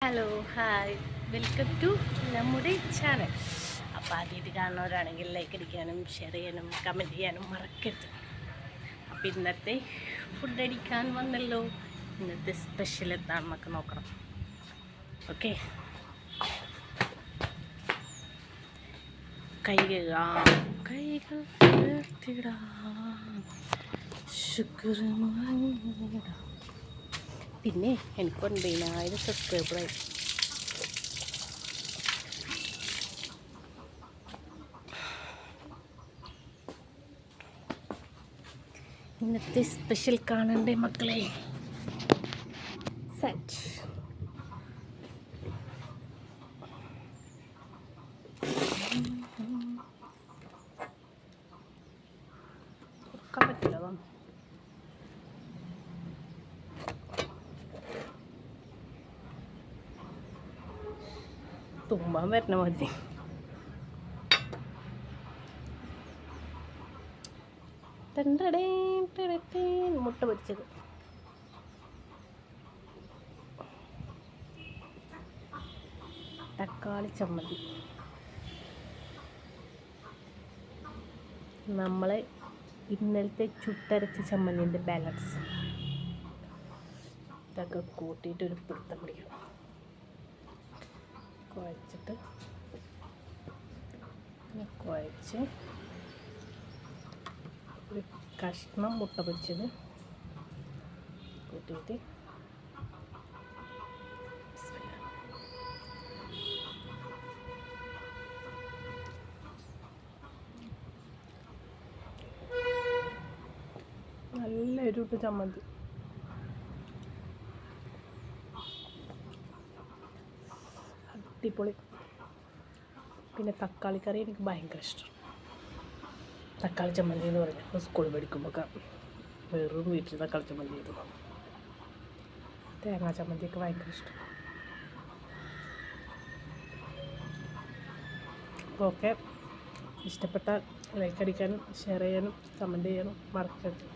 Hello hi welcome to നമ്മുടെ channel. അപ്പോൾ ആദ്യമായിട്ട് കാണുന്നവരാണെങ്കിൽ ലൈക്ക് അടിക്കാനും ഷെയർ ചെയ്യാനും കമൻറ്റ് ചെയ്യാനും മറക്കരുത്. അപ്പോൾ ഇന്നത്തെ ഫുഡ് അടിക്കാൻ വന്നല്ലോ. ഇന്നത്തെ സ്പെഷ്യൽ എന്താണെന്നൊക്കെ നോക്കണം. ഓക്കെ, കൈകൾ ഉയർത്തിടാം, ശുക്രമായിടാം. പിന്നെ എനിക്ക് 9,000 സബ്സ്ക്രൈബറായി. ഇന്നത്തെ സ്പെഷ്യൽ കാണണ്ടേ മക്കളെ? സെറ്റ് കൊടുക്കാൻ പറ്റില്ല. തുമ്പാൻ വരണ മതി. മുട്ട പൊരിച്ചത്, തക്കാളി ചമ്മന്തി, നമ്മളെ ഇന്നലത്തെ ചുട്ടരച്ച ചമ്മന്തിൻ്റെ ബാലൻസ് ഇതൊക്കെ കൂട്ടിയിട്ടൊരു പിടുത്തം പിടിക്കണം. കുഴച്ച് ഒരു കഷ്ണം മുട്ട പൊരിച്ചത് കൂട്ടിയിട്ട് നല്ല എരിവിട്ട് ചമ്മന്തി. അടിപൊളി. പിന്നെ തക്കാളി കറി എനിക്ക് ഭയങ്കര ഇഷ്ടം. തക്കാളി ചമ്മന്തി എന്ന് പറഞ്ഞാൽ സ്കൂളിൽ പഠിക്കുമ്പോൾ വെറും വീട്ടിൽ തക്കാളി ചമ്മന്തി ചെയ്തു. തേങ്ങാ ചമ്മന്തിയൊക്കെ ഭയങ്കര ഇഷ്ടം. അപ്പോൾ ഓക്കെ, ഇഷ്ടപ്പെട്ടാൽ ലൈക്ക് അടിക്കാനും ഷെയർ ചെയ്യാനും കമൻറ്റ് ചെയ്യാനും മറക്കരുത്.